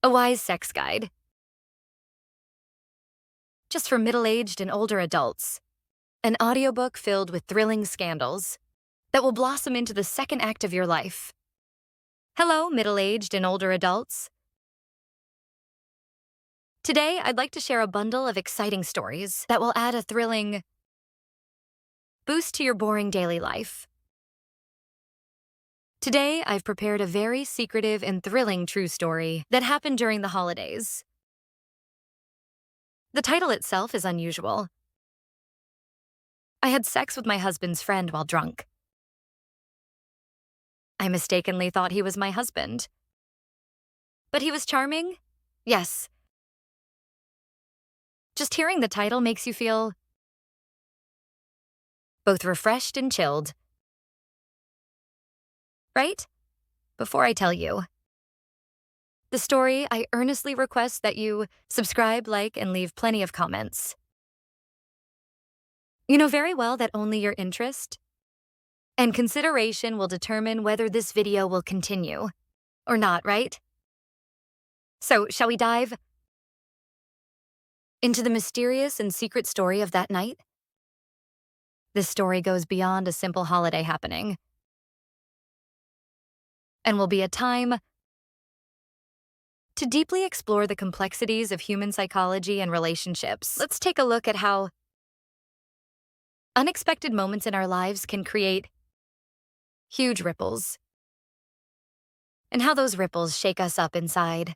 A wise sex guide. Just for middle-aged and older adults. An audiobook filled with thrilling scandals that will blossom into the second act of your life. Hello, middle-aged and older adults. Today, I'd like to share a bundle of exciting stories that will add a thrilling boost to your boring daily life. Today, I've prepared a very secretive and thrilling true story that happened during the holidays. The title itself is unusual. I had sex with my husband's friend while drunk. I mistakenly thought he was my husband. But he was charming? Yes. Just hearing the title makes you feel both refreshed and chilled. Right? Before I tell you the story, I earnestly request that you subscribe, like, and leave plenty of comments. You know very well that only your interest and consideration will determine whether this video will continue or not, right? So, shall we dive into the mysterious and secret story of that night? This story goes beyond a simple holiday happening and will be a time to deeply explore the complexities of human psychology and relationships. Let's take a look at how unexpected moments in our lives can create huge ripples, and how those ripples shake us up inside.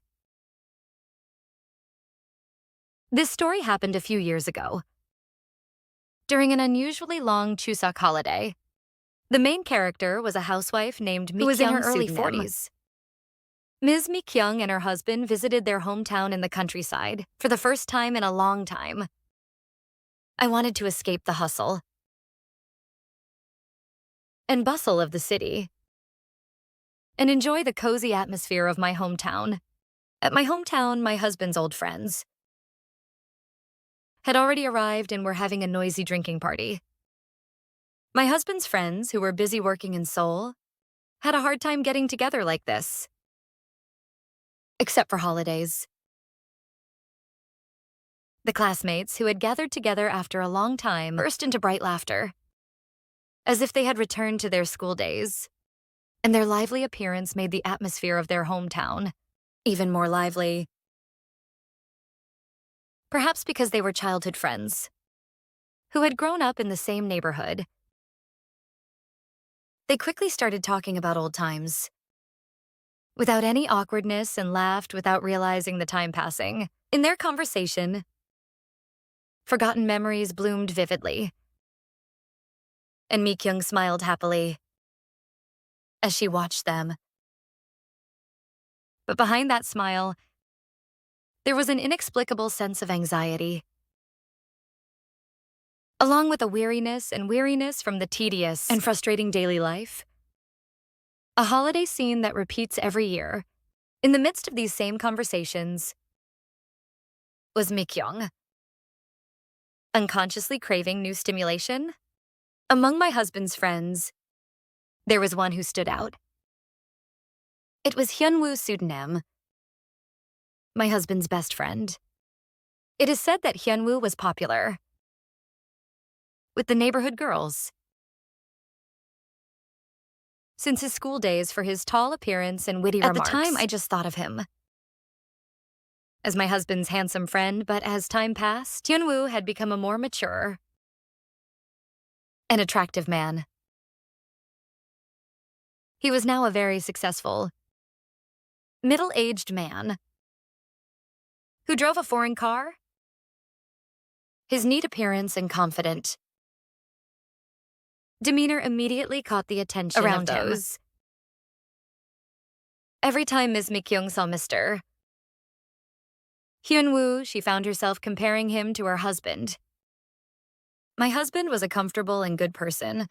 This story happened a few years ago. During an unusually long Chuseok holiday, the main character was a housewife named Mi Kyung, who was in her early 40s. Ms. Mi Kyung and her husband visited their hometown in the countryside for the first time in a long time. I wanted to escape the hustle and bustle of the city and enjoy the cozy atmosphere of my hometown. At my hometown, my husband's old friends had already arrived and were having a noisy drinking party. My husband's friends, who were busy working in Seoul, had a hard time getting together like this, except for holidays. The classmates, who had gathered together after a long time, burst into bright laughter, as if they had returned to their school days, and their lively appearance made the atmosphere of their hometown even more lively. Perhaps because they were childhood friends who had grown up in the same neighborhood. They quickly started talking about old times without any awkwardness and laughed without realizing the time passing. In their conversation, forgotten memories bloomed vividly, and Mi Kyung smiled happily as she watched them. But behind that smile, there was an inexplicable sense of anxiety, along with a weariness from the tedious and frustrating daily life. A holiday scene that repeats every year. In the midst of these same conversations was Mi Kyung, unconsciously craving new stimulation. Among my husband's friends, there was one who stood out. It was Hyunwoo Sudanem, my husband's best friend. It is said that Hyunwoo was popular with the neighborhood girls since his school days for his tall appearance and witty remarks. At the time, I just thought of him as my husband's handsome friend, but as time passed, Hyunwoo had become a more mature and attractive man. He was now a very successful, middle-aged man who drove a foreign car. His neat appearance and confident demeanor immediately caught the attention around of those. Every time Ms. Mi Kyung saw Mr. Hyunwoo, she found herself comparing him to her husband. My husband was a comfortable and good person,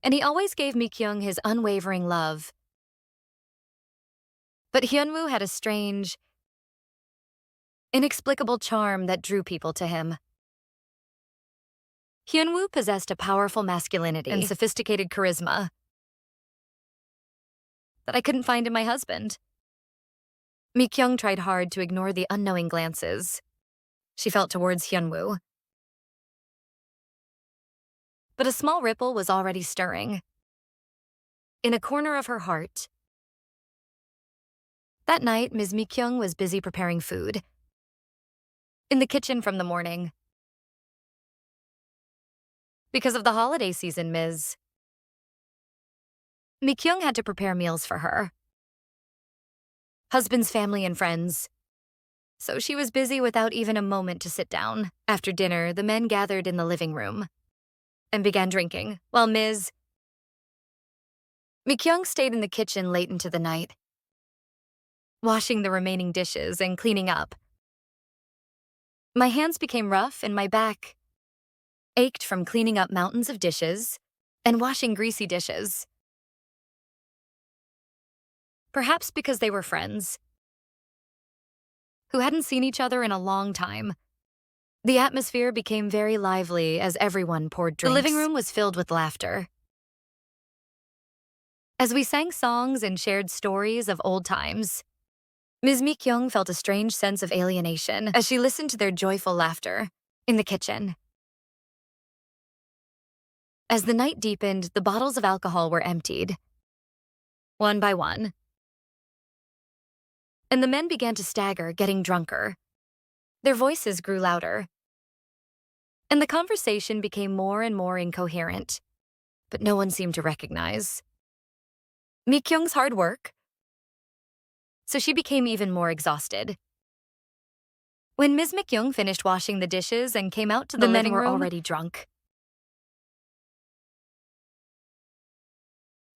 and he always gave Mi Kyung his unwavering love. But Hyunwoo had a strange, inexplicable charm that drew people to him. Hyunwoo possessed a powerful masculinity and sophisticated charisma that I couldn't find in my husband. Mi-kyung tried hard to ignore the unknowing glances she felt towards Hyunwoo. But a small ripple was already stirring in a corner of her heart. That night, Ms. Mi-kyung was busy preparing food in the kitchen from the morning. Because of the holiday season, Ms. Mi-kyung had to prepare meals for her husband's family and friends. So she was busy without even a moment to sit down. After dinner, the men gathered in the living room and began drinking, while Ms. Mi-kyung stayed in the kitchen late into the night, washing the remaining dishes and cleaning up. My hands became rough and my back ached from cleaning up mountains of dishes and washing greasy dishes. Perhaps because they were friends who hadn't seen each other in a long time, the atmosphere became very lively as everyone poured drinks. The living room was filled with laughter as we sang songs and shared stories of old times. Ms. Mi-kyung felt a strange sense of alienation as she listened to their joyful laughter in the kitchen. As the night deepened, the bottles of alcohol were emptied, one by one, and the men began to stagger, getting drunker. Their voices grew louder, and the conversation became more and more incoherent, but no one seemed to recognize Mi-kyung's hard work, so she became even more exhausted. When Ms. Mi-kyung finished washing the dishes and came out to the living room, men were already drunk.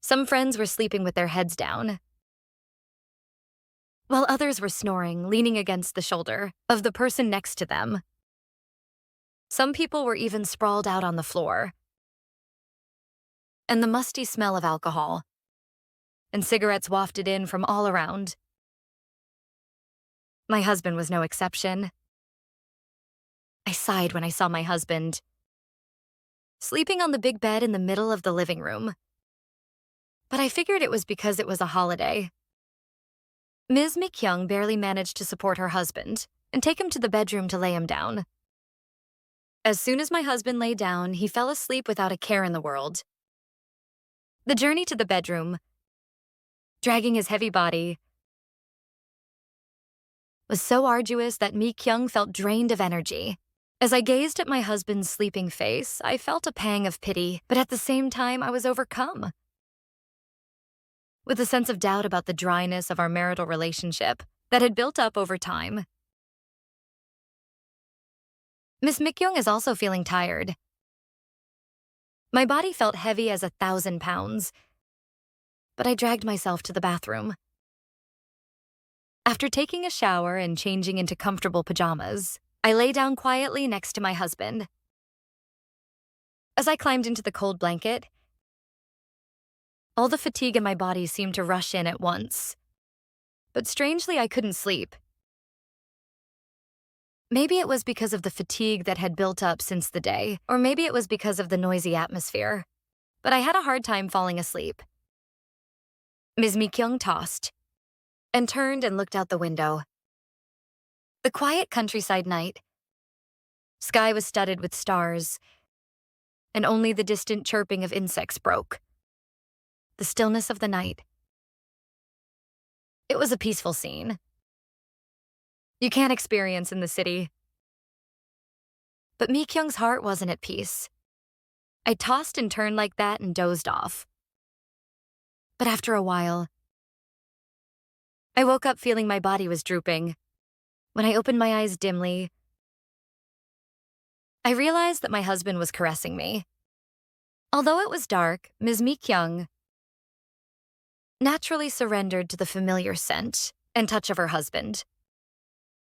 Some friends were sleeping with their heads down, while others were snoring, leaning against the shoulder of the person next to them. Some people were even sprawled out on the floor, and the musty smell of alcohol and cigarettes wafted in from all around. My husband was no exception. I sighed when I saw my husband sleeping on the big bed in the middle of the living room, but I figured it was because it was a holiday. Ms. Mi-kyung barely managed to support her husband and take him to the bedroom to lay him down. As soon as my husband lay down, he fell asleep without a care in the world. The journey to the bedroom, dragging his heavy body, was so arduous that Mi-kyung felt drained of energy. As I gazed at my husband's sleeping face, I felt a pang of pity, but at the same time, I was overcome with a sense of doubt about the dryness of our marital relationship that had built up over time. Miss Mi-kyung is also feeling tired. My body felt heavy as 1,000 pounds, but I dragged myself to the bathroom. After taking a shower and changing into comfortable pajamas, I lay down quietly next to my husband. As I climbed into the cold blanket, all the fatigue in my body seemed to rush in at once. But strangely, I couldn't sleep. Maybe it was because of the fatigue that had built up since the day, or maybe it was because of the noisy atmosphere. But I had a hard time falling asleep. Ms. Mi-kyung tossed and turned and looked out the window. The quiet countryside night. Sky was studded with stars, and only the distant chirping of insects broke the stillness of the night. It was a peaceful scene you can't experience in the city. But Mi-kyung's heart wasn't at peace. I tossed and turned like that and dozed off. But after a while, I woke up feeling my body was drooping. When I opened my eyes dimly, I realized that my husband was caressing me. Although it was dark, Ms. Mi-kyung naturally surrendered to the familiar scent and touch of her husband.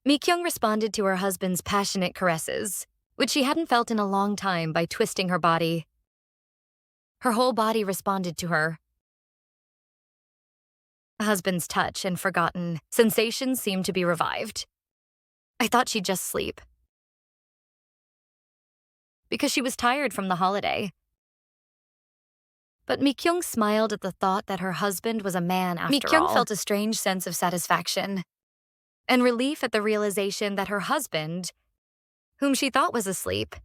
Mi-kyung responded to her husband's passionate caresses, which she hadn't felt in a long time, by twisting her body. Her whole body responded to her. Husband's touch and forgotten sensations seemed to be revived. I thought she'd just sleep, because she was tired from the holiday. But Mi-kyung smiled at the thought that her husband was a man after all. Mi-kyung felt a strange sense of satisfaction and relief at the realization that her husband, whom she thought was asleep,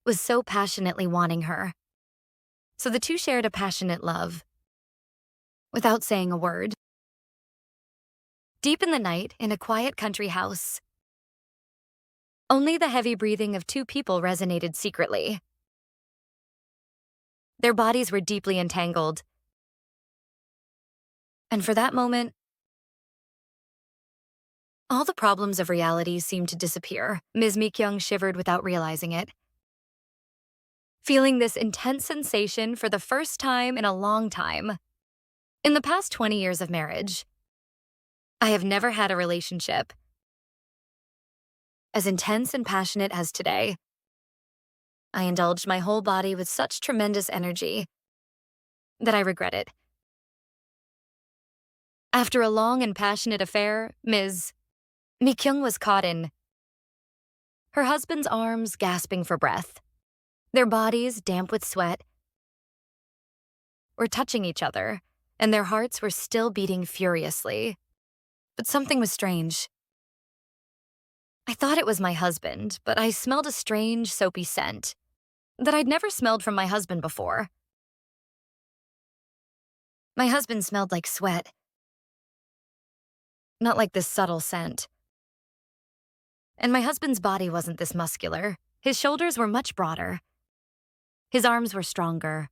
was so passionately wanting her. So the two shared a passionate love, without saying a word. Deep in the night, in a quiet country house, only the heavy breathing of two people resonated secretly. Their bodies were deeply entangled. And for that moment, all the problems of reality seemed to disappear. Ms. Mi-kyung shivered without realizing it, feeling this intense sensation for the first time in a long time. In the past 20 years of marriage, I have never had a relationship as intense and passionate as today. I indulged my whole body with such tremendous energy that I regret it. After a long and passionate affair, Ms. Mi-kyung was caught in her husband's arms, gasping for breath. Their bodies, damp with sweat, were touching each other, and their hearts were still beating furiously. But something was strange. I thought it was my husband, but I smelled a strange, soapy scent that I'd never smelled from my husband before. My husband smelled like sweat, not like this subtle scent. And my husband's body wasn't this muscular. His shoulders were much broader. His arms were stronger.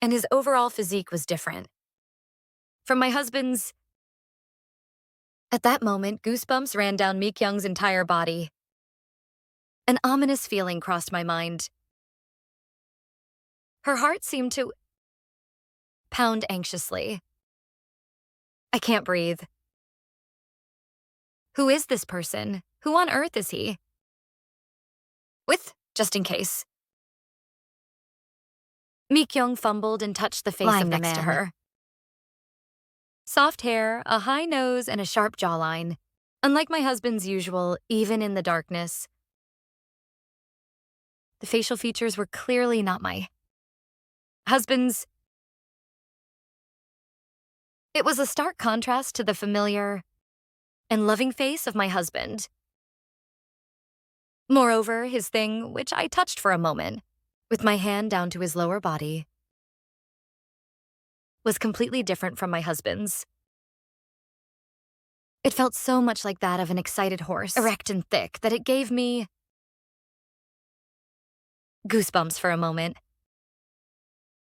And his overall physique was different from my husband's. At that moment, goosebumps ran down Mi-kyung's entire body. An ominous feeling crossed my mind. Her heart seemed to pound anxiously. I can't breathe. Who is this person? Who on earth is he? With, just in case. Mi-kyung fumbled and touched the face of the man next to her. Soft hair, a high nose, and a sharp jawline. Unlike my husband's usual, even in the darkness. The facial features were clearly not my husband's. It was a stark contrast to the familiar and loving face of my husband. Moreover, his thing, which I touched for a moment, with my hand down to his lower body, was completely different from my husband's. It felt so much like that of an excited horse, erect and thick, that it gave me goosebumps for a moment.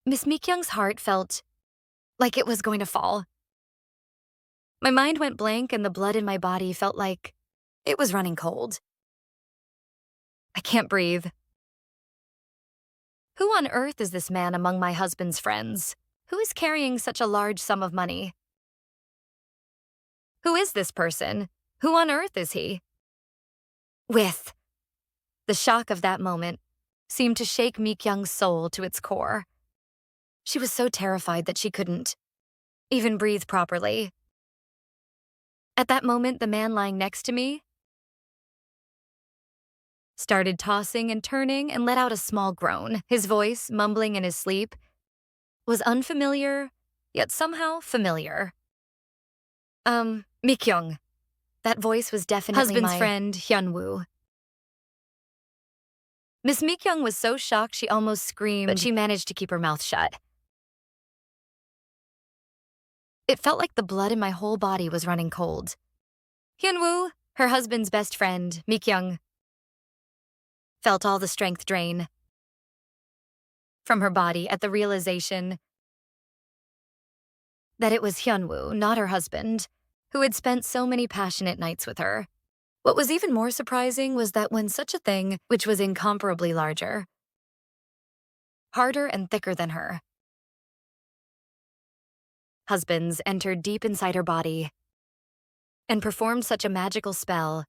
Miss Mi-kyung's heart felt like it was going to fall. My mind went blank and the blood in my body felt like it was running cold. I can't breathe. Who on earth is this man among my husband's friends? Who is carrying such a large sum of money? Who is this person? Who on earth is he? With the shock of that moment seemed to shake Mi-kyung's soul to its core. She was so terrified that she couldn't even breathe properly. At that moment, the man lying next to me started tossing and turning and let out a small groan. His voice, mumbling in his sleep, was unfamiliar, yet somehow familiar. Mi-kyung. That voice was definitely husband's my friend, Hyun-woo. Miss Mi-kyung was so shocked she almost screamed, but she managed to keep her mouth shut. It felt like the blood in my whole body was running cold. Hyun-woo, her husband's best friend, Mi-kyung, felt all the strength drain from her body at the realization that it was Hyun-woo, not her husband, who had spent so many passionate nights with her. What was even more surprising was that when such a thing, which was incomparably larger, harder and thicker than her, husbands entered deep inside her body and performed such a magical spell,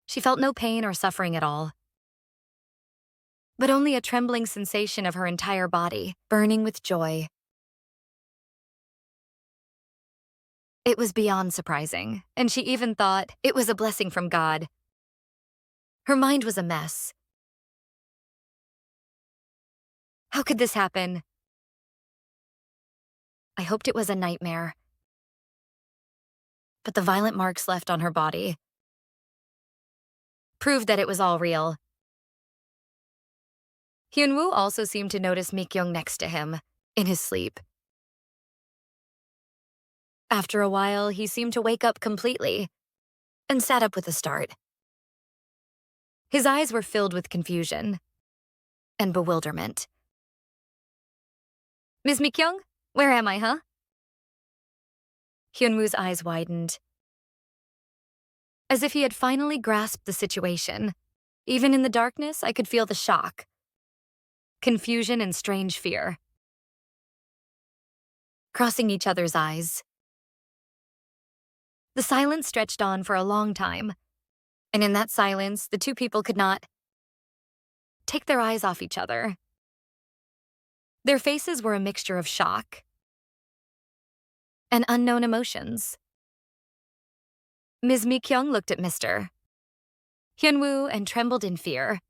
she felt no pain or suffering at all, but only a trembling sensation of her entire body, burning with joy. It was beyond surprising, and she even thought it was a blessing from God. Her mind was a mess. How could this happen? I hoped it was a nightmare, but the violent marks left on her body proved that it was all real. Hyunwoo also seemed to notice Mi-kyung next to him, in his sleep. After a while, he seemed to wake up completely and sat up with a start. His eyes were filled with confusion and bewilderment. "Ms. Mi-kyung, where am I, huh?" Hyunwoo's eyes widened, as if he had finally grasped the situation. Even in the darkness, I could feel the shock, confusion, and strange fear crossing each other's eyes. The silence stretched on for a long time, and in that silence, the two people could not take their eyes off each other. Their faces were a mixture of shock and unknown emotions. Ms. Mi-kyung looked at Mr. Hyunwoo and trembled in fear.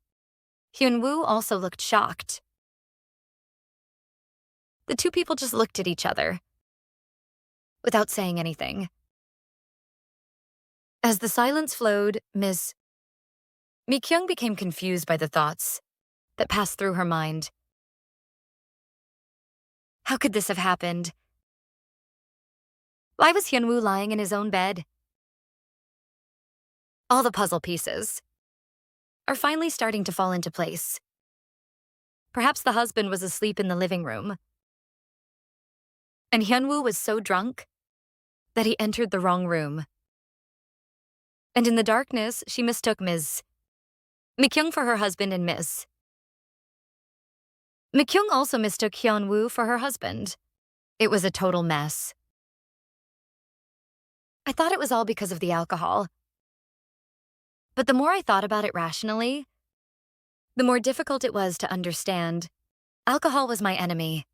Hyunwoo also looked shocked. The two people just looked at each other without saying anything. As the silence flowed, Ms. Mi-kyung became confused by the thoughts that passed through her mind. How could this have happened? Why was Hyunwoo lying in his own bed? All the puzzle pieces are finally starting to fall into place. Perhaps the husband was asleep in the living room, and Hyunwoo was so drunk that he entered the wrong room. And in the darkness, she mistook Ms. Mi-kyung for her husband and Ms. Mi-kyung also mistook Hyunwoo for her husband. It was a total mess. I thought it was all because of the alcohol. But the more I thought about it rationally, the more difficult it was to understand. Alcohol was my enemy.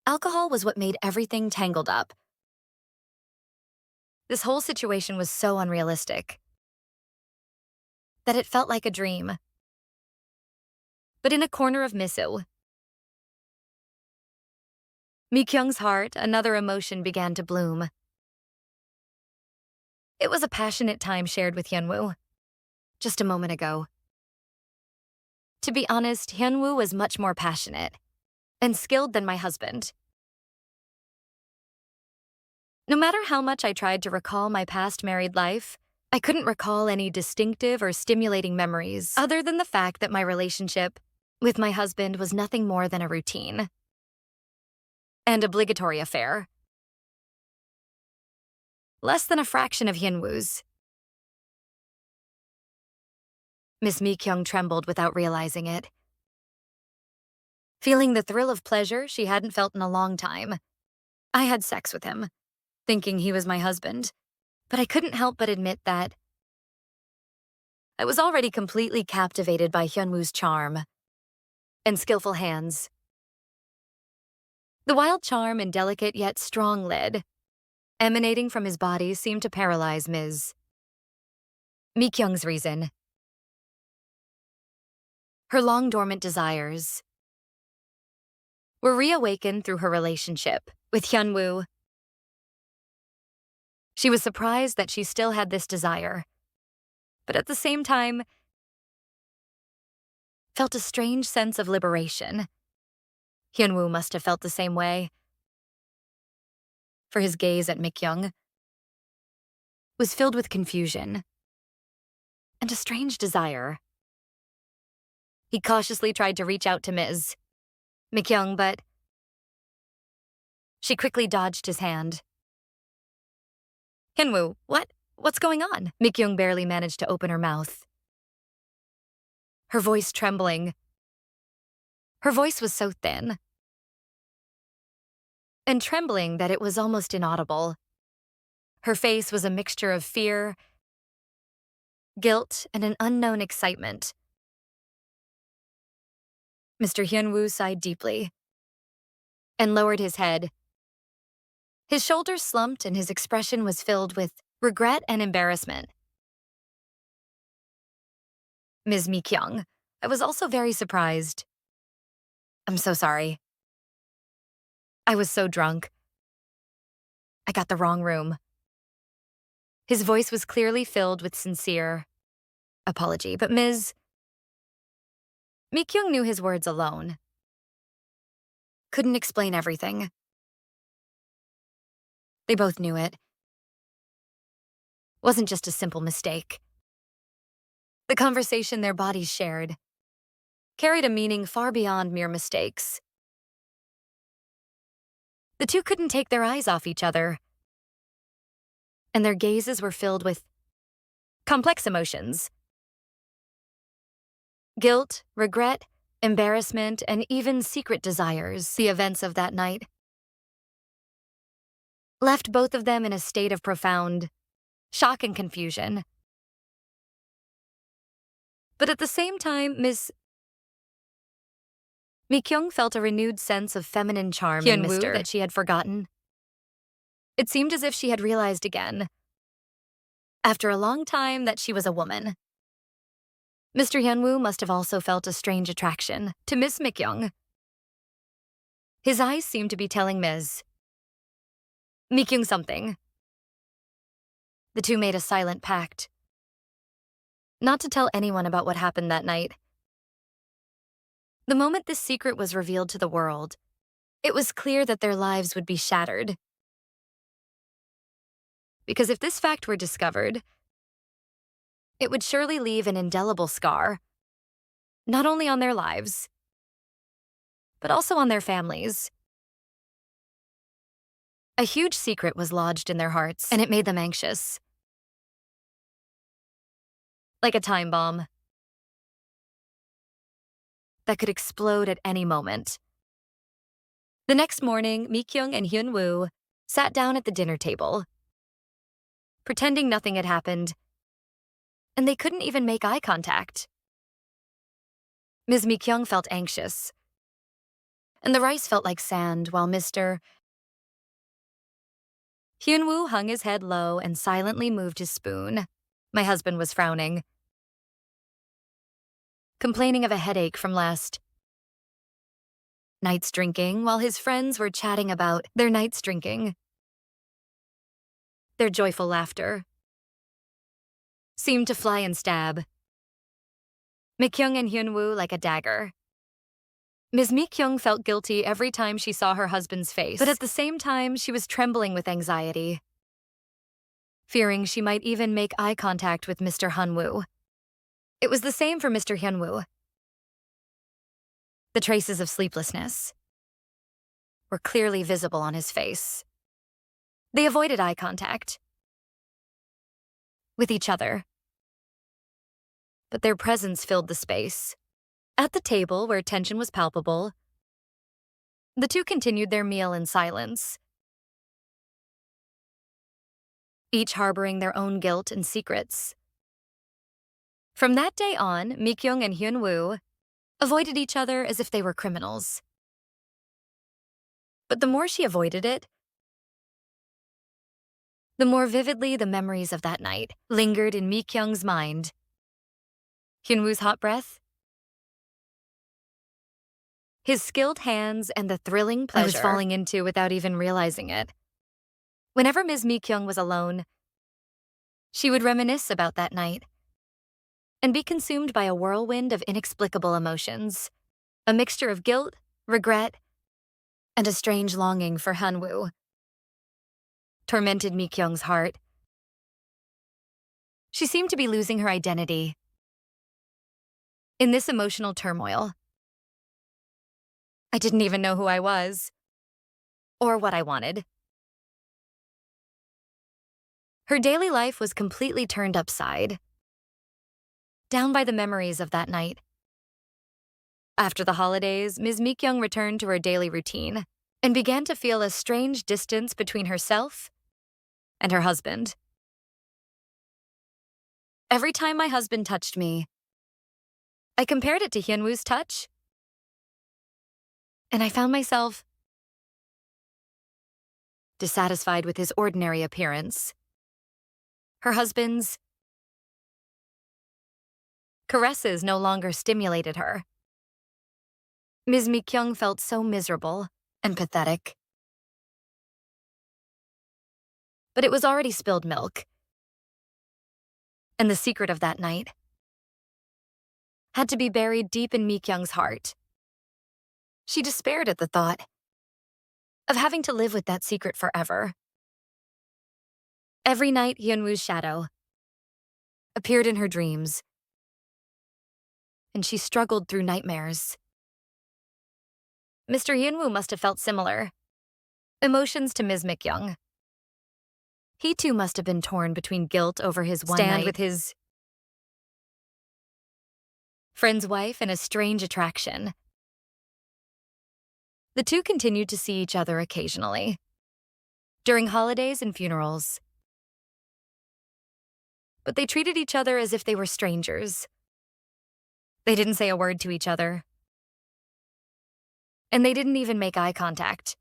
Alcohol was what made everything tangled up. This whole situation was so unrealistic that it felt like a dream. But in a corner of Misil, Mi-kyung's heart, another emotion began to bloom. It was a passionate time shared with Hyunwoo just a moment ago. To be honest, Hyunwoo was much more passionate and skilled than my husband. No matter how much I tried to recall my past married life, I couldn't recall any distinctive or stimulating memories other than the fact that my relationship with my husband was nothing more than a routine and obligatory affair. Less than a fraction of Hyunwoo's. Miss Mi-kyung trembled without realizing it, feeling the thrill of pleasure she hadn't felt in a long time. I had sex with him, thinking he was my husband, but I couldn't help but admit that I was already completely captivated by Hyunwoo's charm and skillful hands. The wild charm and delicate yet strong lead emanating from his body seemed to paralyze Ms. Mi-kyung's reason. Her long-dormant desires were reawakened through her relationship with Hyunwoo. She was surprised that she still had this desire, but at the same time, felt a strange sense of liberation. Hyunwoo must have felt the same way, for his gaze at Mi-kyung was filled with confusion and a strange desire. He cautiously tried to reach out to Ms. Mi-kyung, but she quickly dodged his hand. Hyunwoo, what's going on? Mi-kyung barely managed to open her mouth, her voice trembling. Her voice was so thin and trembling that it was almost inaudible. Her face was a mixture of fear, guilt, and an unknown excitement. Mr. Hyunwoo sighed deeply and lowered his head. His shoulders slumped and his expression was filled with regret and embarrassment. Ms. Mi-kyung, I was also very surprised. I'm so sorry. I was so drunk. I got the wrong room. His voice was clearly filled with sincere apology, but Ms. Mi-kyung knew his words alone couldn't explain everything. They both knew it wasn't just a simple mistake. The conversation their bodies shared carried a meaning far beyond mere mistakes. The two couldn't take their eyes off each other, and their gazes were filled with complex emotions. Guilt, regret, embarrassment, and even secret desires. The events of that night left both of them in a state of profound shock and confusion. But at the same time, Ms. Mi-kyung felt a renewed sense of feminine charm in Mr. that she had forgotten. It seemed as if she had realized again, after a long time, that she was a woman. Mr. Hyunwoo must have also felt a strange attraction to Miss Mi-kyung. His eyes seemed to be telling Ms. Mi-kyung something. The two made a silent pact not to tell anyone about what happened that night. The moment this secret was revealed to the world, it was clear that their lives would be shattered. Because if this fact were discovered, it would surely leave an indelible scar, not only on their lives, but also on their families. A huge secret was lodged in their hearts, and it made them anxious. Like a time bomb that could explode at any moment. The next morning, Mi-kyung and Hyunwoo sat down at the dinner table, pretending nothing had happened, and they couldn't even make eye contact. Ms. Mi-kyung felt anxious, and the rice felt like sand, while Mr. Hyunwoo hung his head low and silently moved his spoon. My husband was frowning, complaining of a headache from last night's drinking, while his friends were chatting about their night's drinking. Their joyful laughter seemed to fly and stab Mi-kyung and Hyunwoo like a dagger. Ms. Mi-kyung felt guilty every time she saw her husband's face, but at the same time, she was trembling with anxiety, fearing she might even make eye contact with Mr. Hyunwoo. It was the same for Mr. Hyunwoo. The traces of sleeplessness were clearly visible on his face. They avoided eye contact with each other, but their presence filled the space. At the table, where tension was palpable, the two continued their meal in silence, each harboring their own guilt and secrets. From that day on, Mi-kyung and Hyunwoo avoided each other as if they were criminals. But the more she avoided it, the more vividly the memories of that night lingered in Mi-kyung's mind. Hyunwoo's hot breath, his skilled hands, and the thrilling pleasure I was falling into without even realizing it. Whenever Ms. Mi-kyung was alone, she would reminisce about that night and be consumed by a whirlwind of inexplicable emotions, a mixture of guilt, regret, and a strange longing for Hyunwoo tormented Mi-kyung's heart. She seemed to be losing her identity. In this emotional turmoil, I didn't even know who I was or what I wanted. Her daily life was completely turned upside down by the memories of that night. After the holidays, Ms. Mi-kyung returned to her daily routine and began to feel a strange distance between herself and her husband. Every time my husband touched me, I compared it to Hyunwoo's touch, and I found myself dissatisfied with his ordinary appearance. Her husband's caresses no longer stimulated her. Ms. Mi-kyung felt so miserable and pathetic. But it was already spilled milk. And the secret of that night had to be buried deep in Mi-kyung's heart. She despaired at the thought of having to live with that secret forever. Every night, Hyunwoo's shadow appeared in her dreams, and she struggled through nightmares. Mr. Hyunwoo must have felt similar emotions to Ms. Mi-kyung. He too must have been torn between guilt over his one stand night with his friend's wife and a strange attraction. The two continued to see each other occasionally, during holidays and funerals. But they treated each other as if they were strangers. They didn't say a word to each other. And they didn't even make eye contact.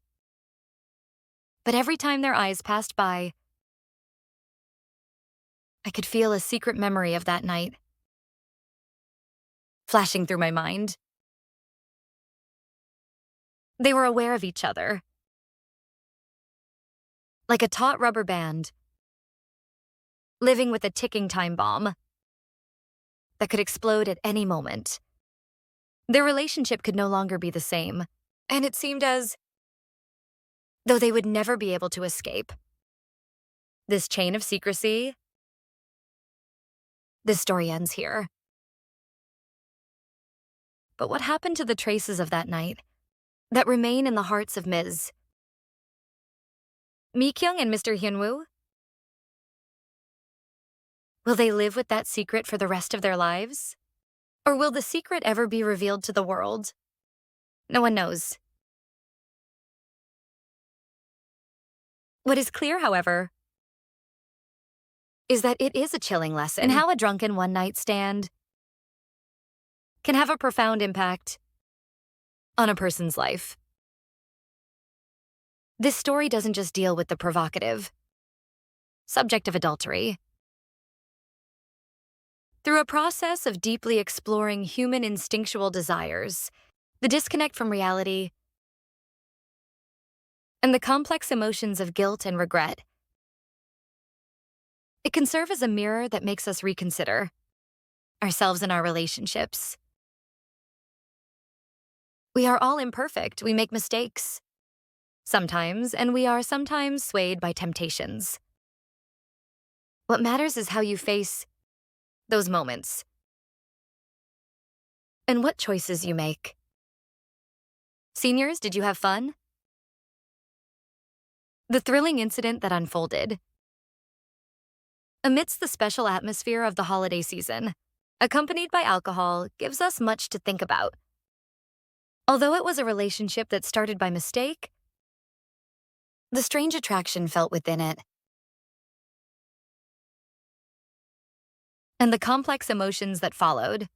But every time their eyes passed by, I could feel a secret memory of that night flashing through my mind. They were aware of each other, like a taut rubber band, living with a ticking time bomb that could explode at any moment. Their relationship could no longer be the same, and it seemed as though they would never be able to escape this chain of secrecy. This story ends here. But what happened to the traces of that night that remain in the hearts of Ms. Mi-kyung and Mr. Hyunwoo? Will they live with that secret for the rest of their lives? Or will the secret ever be revealed to the world? No one knows. What is clear, however, is that it is a chilling lesson in how a drunken one-night stand can have a profound impact on a person's life. This story doesn't just deal with the provocative subject of adultery. Through a process of deeply exploring human instinctual desires, the disconnect from reality, and the complex emotions of guilt and regret, it can serve as a mirror that makes us reconsider ourselves and our relationships. We are all imperfect. We make mistakes sometimes, and we are sometimes swayed by temptations. What matters is how you face those moments and what choices you make. Seniors, did you have fun? The thrilling incident that unfolded amidst the special atmosphere of the holiday season, accompanied by alcohol, gives us much to think about. Although it was a relationship that started by mistake, the strange attraction felt within it, and the complex emotions that followed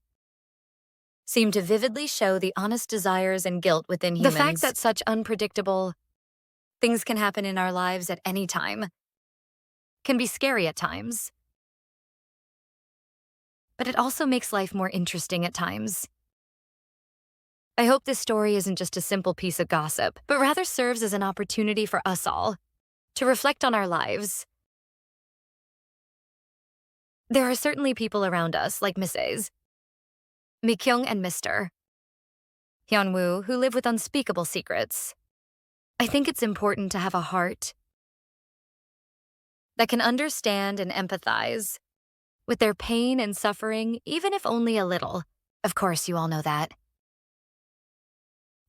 seemed to vividly show the honest desires and guilt within humans. The fact that such unpredictable things can happen in our lives at any time can be scary at times, but it also makes life more interesting at times. I hope this story isn't just a simple piece of gossip, but rather serves as an opportunity for us all to reflect on our lives. There are certainly people around us, like Mrs. Mi-kyung and Mr. Hyunwoo, who live with unspeakable secrets. I think it's important to have a heart that can understand and empathize with their pain and suffering, even if only a little. Of course, you all know that.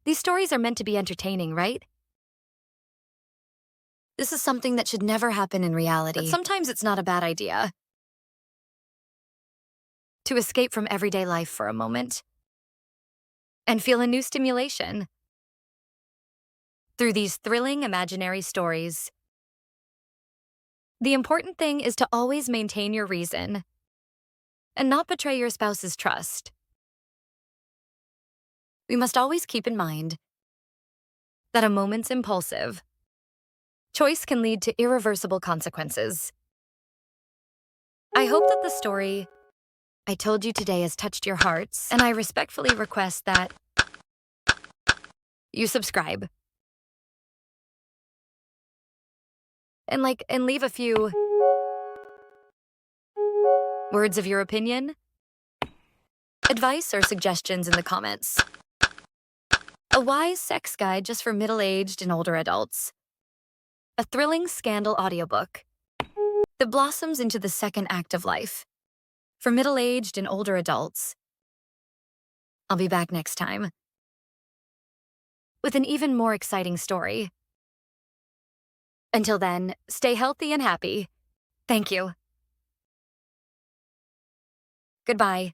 These stories are meant to be entertaining, right? This is something that should never happen in reality. But sometimes it's not a bad idea to escape from everyday life for a moment and feel a new stimulation through these thrilling imaginary stories. The important thing is to always maintain your reason and not betray your spouse's trust. We must always keep in mind that a moment's impulsive choice can lead to irreversible consequences. I hope that the story I told you today has touched your hearts, and I respectfully request that you subscribe and leave a few Words of your opinion? Advice or suggestions in the comments. A wise sex guide just for middle-aged and older adults. A thrilling scandal audiobook that blossoms into the second act of life for middle-aged and older adults. I'll be back next time with an even more exciting story. Until then, stay healthy and happy. Thank you. Goodbye.